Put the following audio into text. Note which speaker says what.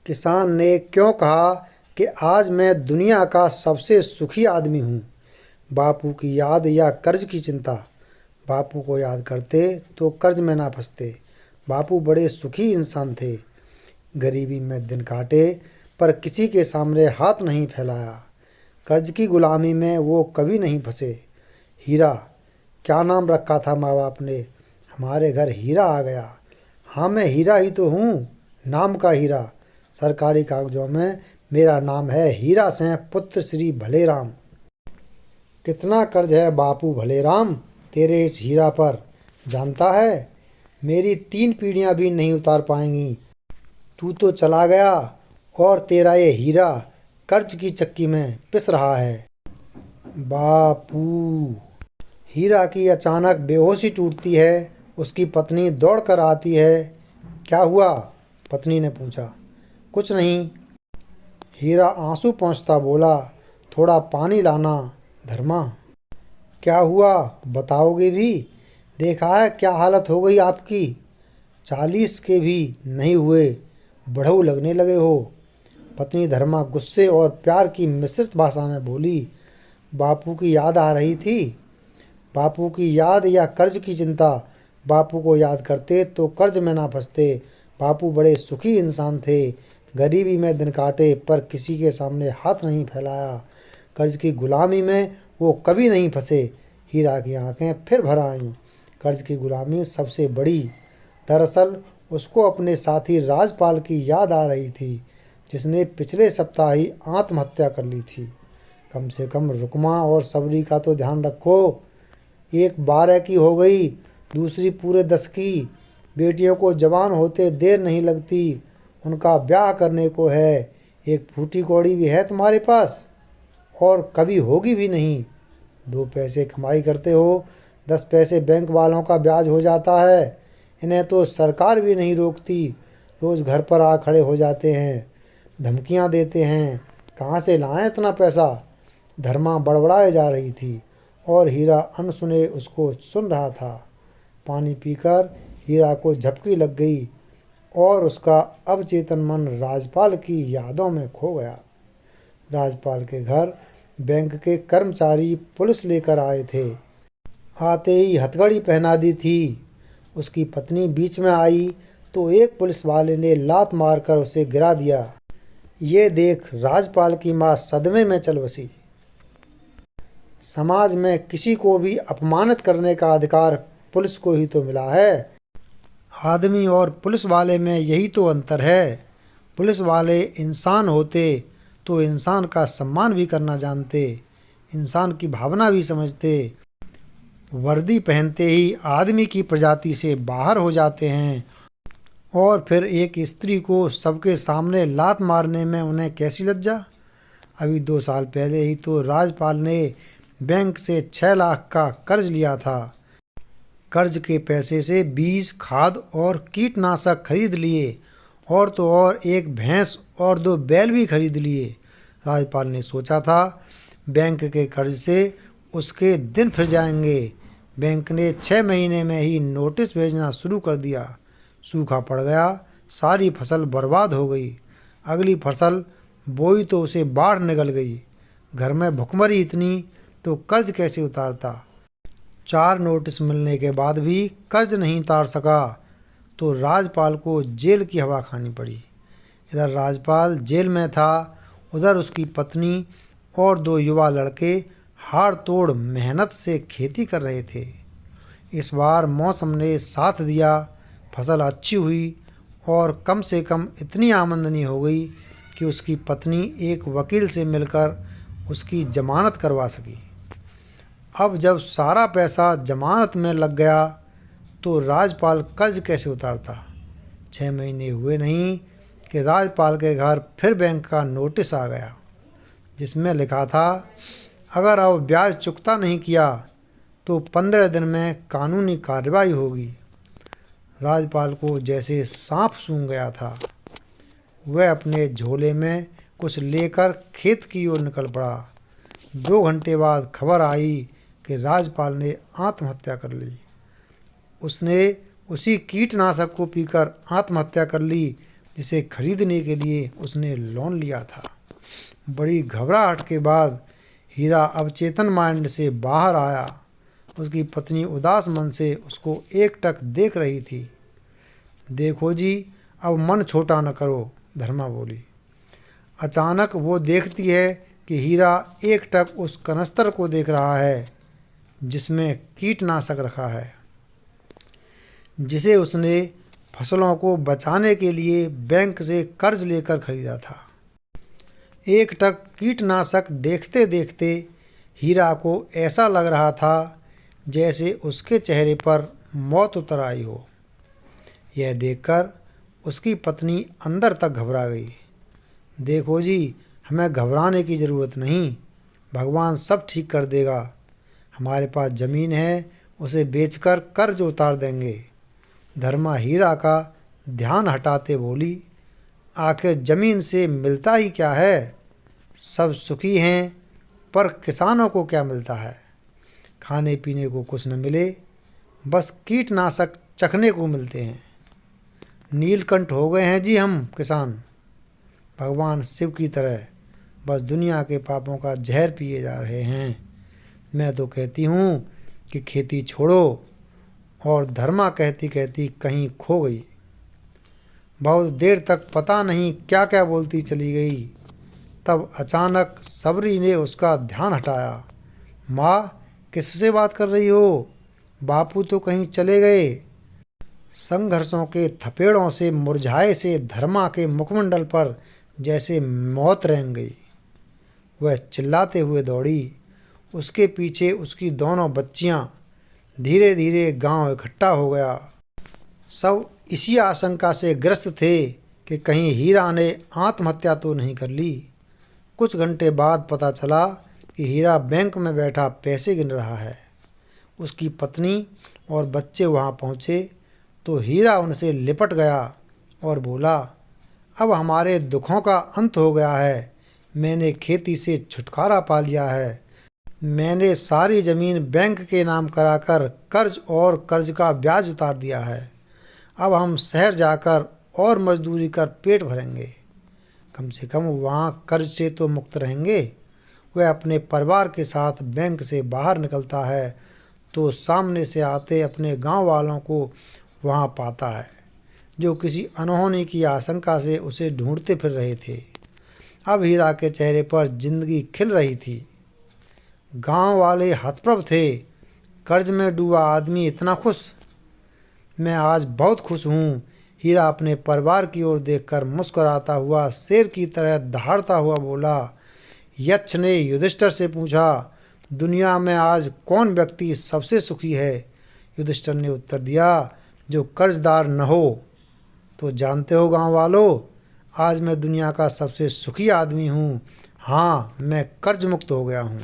Speaker 1: किसान ने क्यों कहा कि आज मैं दुनिया का सबसे सुखी आदमी हूँ? बापू की याद या कर्ज की चिंता? बापू को याद करते तो कर्ज में ना फंसते। बापू बड़े सुखी इंसान थे। गरीबी में दिन काटे पर किसी के सामने हाथ नहीं फैलाया। कर्ज की गुलामी में वो कभी नहीं फंसे। हीरा, क्या नाम रखा था माँ बाप ने? हमारे घर हीरा आ गया। हाँ, मैं हीरा ही तो हूँ, नाम का हीरा। सरकारी कागजों में मेरा नाम है हीरा सिंह पुत्र श्री भलेराम। कितना कर्ज है बापू भलेराम तेरे इस हीरा पर, जानता है? मेरी 3 पीढ़ियां भी नहीं उतार पाएंगी। तू तो चला गया और तेरा ये हीरा कर्ज की चक्की में पिस रहा है। बापू। हीरा की अचानक बेहोशी टूटती है। उसकी पत्नी दौड़ कर आती है। क्या हुआ? पत्नी ने पूछा। कुछ नहीं। हीरा आंसू पोंछता बोला। थोड़ा पानी लाना धर्मा। क्या हुआ बताओगे भी? देखा है क्या हालत हो गई आपकी। 40 के भी नहीं हुए, बढ़ऊ लगने लगे हो। पत्नी धर्मा गुस्से और प्यार की मिश्रित भाषा में बोली। बापू की याद आ रही थी। बापू की याद या कर्ज की चिंता? बापू को याद करते तो कर्ज में ना फंसते। बापू बड़े सुखी इंसान थे। गरीबी में दिन काटे पर किसी के सामने हाथ नहीं फैलाया। कर्ज की गुलामी में वो कभी नहीं फंसे। हीरा की आंखें फिर भर आईं। कर्ज की गुलामी सबसे बड़ी। दरअसल उसको अपने साथी राजपाल की याद आ रही थी, जिसने पिछले सप्ताह ही आत्महत्या कर ली थी। कम से कम रुकमा और सबरी का तो ध्यान रखो। एक 12 की हो गई, दूसरी पूरे 10 की। बेटियों को जवान होते देर नहीं लगती, उनका ब्याह करने को है। एक फूटी कौड़ी भी है तुम्हारे पास और कभी होगी भी नहीं। 2 पैसे कमाई करते हो, 10 पैसे बैंक वालों का ब्याज हो जाता है। इन्हें तो सरकार भी नहीं रोकती। रोज़ घर पर आ खड़े हो जाते हैं, धमकियां देते हैं। कहाँ से लाएं इतना पैसा? धर्मा बड़बड़ाए जा रही थी और हीरा अनसुने उसको सुन रहा था। पानी पीकर हीरा को झपकी लग गई और उसका अवचेतन मन राजपाल की यादों में खो गया। राजपाल के घर बैंक के कर्मचारी पुलिस लेकर आए थे। आते ही हथकड़ी पहना दी थी। उसकी पत्नी बीच में आई तो एक पुलिस वाले ने लात मारकर उसे गिरा दिया। ये देख राजपाल की माँ सदमे में चल बसी। समाज में किसी को भी अपमानित करने का अधिकार पुलिस को ही तो मिला है। आदमी और पुलिस वाले में यही तो अंतर है। पुलिस वाले इंसान होते तो इंसान का सम्मान भी करना जानते, इंसान की भावना भी समझते। वर्दी पहनते ही आदमी की प्रजाति से बाहर हो जाते हैं और फिर एक स्त्री को सबके सामने लात मारने में उन्हें कैसी लज्जा। अभी 2 साल पहले ही तो राजपाल ने बैंक से 6 लाख का कर्ज लिया था। कर्ज के पैसे से बीज, खाद और कीटनाशक खरीद लिए और तो और एक भैंस और 2 बैल भी खरीद लिए। राजपाल ने सोचा था बैंक के कर्ज से उसके दिन फिर जाएंगे। बैंक ने 6 महीने में ही नोटिस भेजना शुरू कर दिया। सूखा पड़ गया, सारी फसल बर्बाद हो गई। अगली फसल बोई तो उसे बाढ़ निगल गई। घर में भुखमरी इतनी तो कर्ज कैसे उतारता। 4 नोटिस मिलने के बाद भी कर्ज नहीं उतार सका तो राजपाल को जेल की हवा खानी पड़ी। इधर राजपाल जेल में था, उधर उसकी पत्नी और 2 युवा लड़के हाड़ तोड़ मेहनत से खेती कर रहे थे। इस बार मौसम ने साथ दिया, फसल अच्छी हुई और कम से कम इतनी आमदनी हो गई कि उसकी पत्नी एक वकील से मिलकर उसकी जमानत करवा सकी। अब जब सारा पैसा जमानत में लग गया तो राजपाल कर्ज कैसे उतारता। 6 महीने हुए नहीं कि राजपाल के घर फिर बैंक का नोटिस आ गया, जिसमें लिखा था अगर अब ब्याज चुकता नहीं किया तो 15 दिन में कानूनी कार्रवाई होगी। राजपाल को जैसे सांप सूंघ गया था। वह अपने झोले में कुछ लेकर खेत की ओर निकल पड़ा। 2 घंटे बाद खबर आई कि राजपाल ने आत्महत्या कर ली। उसने उसी कीटनाशक को पीकर आत्महत्या कर ली जिसे खरीदने के लिए उसने लोन लिया था। बड़ी घबराहट के बाद हीरा अवचेतन माइंड से बाहर आया। उसकी पत्नी उदास मन से उसको एकटक देख रही थी। देखो जी, अब मन छोटा न करो, धर्मा बोली। अचानक वो देखती है कि हीरा एकटक उस कनस्तर को देख रहा है जिसमें कीटनाशक रखा है, जिसे उसने फसलों को बचाने के लिए बैंक से कर्ज लेकर खरीदा था। एकटक कीटनाशक देखते देखते हीरा को ऐसा लग रहा था जैसे उसके चेहरे पर मौत उतर आई हो। यह देखकर उसकी पत्नी अंदर तक घबरा गई। देखो जी, हमें घबराने की ज़रूरत नहीं, भगवान सब ठीक कर देगा। हमारे पास ज़मीन है, उसे बेचकर कर्ज उतार देंगे। धर्मा हीरा का ध्यान हटाते बोली, आखिर ज़मीन से मिलता ही क्या है? सब सुखी हैं, पर किसानों को क्या मिलता है? खाने पीने को कुछ न मिले, बस कीटनाशक चखने को मिलते हैं। नीलकंठ हो गए हैं जी हम किसान, भगवान शिव की तरह बस दुनिया के पापों का जहर पिए जा रहे हैं। मैं तो कहती हूँ कि खेती छोड़ो, और धर्मा कहती कहती कहीं खो गई। बहुत देर तक पता नहीं क्या क्या बोलती चली गई। तब अचानक सबरी ने उसका ध्यान हटाया। माँ, किससे बात कर रही हो? बापू तो कहीं चले गए। संघर्षों के थपेड़ों से मुरझाए से धर्मा के मुखमंडल पर जैसे मौत रेंग गई। वह चिल्लाते हुए दौड़ी। उसके पीछे उसकी दोनों बच्चियां। धीरे धीरे गांव इकट्ठा हो गया। सब इसी आशंका से ग्रस्त थे कि कहीं हीरा ने आत्महत्या तो नहीं कर ली। कुछ घंटे बाद पता चला कि हीरा बैंक में बैठा पैसे गिन रहा है। उसकी पत्नी और बच्चे वहां पहुंचे तो हीरा उनसे लिपट गया और बोला, अब हमारे दुखों का अंत हो गया है। मैंने खेती से छुटकारा पा लिया है। मैंने सारी ज़मीन बैंक के नाम कराकर कर्ज और कर्ज का ब्याज उतार दिया है। अब हम शहर जाकर और मजदूरी कर पेट भरेंगे। कम से कम वहाँ कर्ज से तो मुक्त रहेंगे। वह अपने परिवार के साथ बैंक से बाहर निकलता है तो सामने से आते अपने गांव वालों को वहाँ पाता है, जो किसी अनहोनी की आशंका से उसे ढूंढते फिर रहे थे। अब हीरा के चेहरे पर जिंदगी खिल रही थी। गांव वाले हतप्रभ थे। कर्ज में डूबा आदमी इतना खुश। मैं आज बहुत खुश हूँ। हीरा अपने परिवार की ओर देखकर मुस्कुराता हुआ शेर की तरह दहाड़ता हुआ बोला। यक्ष ने युधिष्ठिर से पूछा, दुनिया में आज कौन व्यक्ति सबसे सुखी है? युधिष्ठिर ने उत्तर दिया, जो कर्जदार न हो। तो जानते हो गांव वालों, आज मैं दुनिया का सबसे सुखी आदमी हूँ। हाँ, मैं कर्ज मुक्त हो गया हूँ।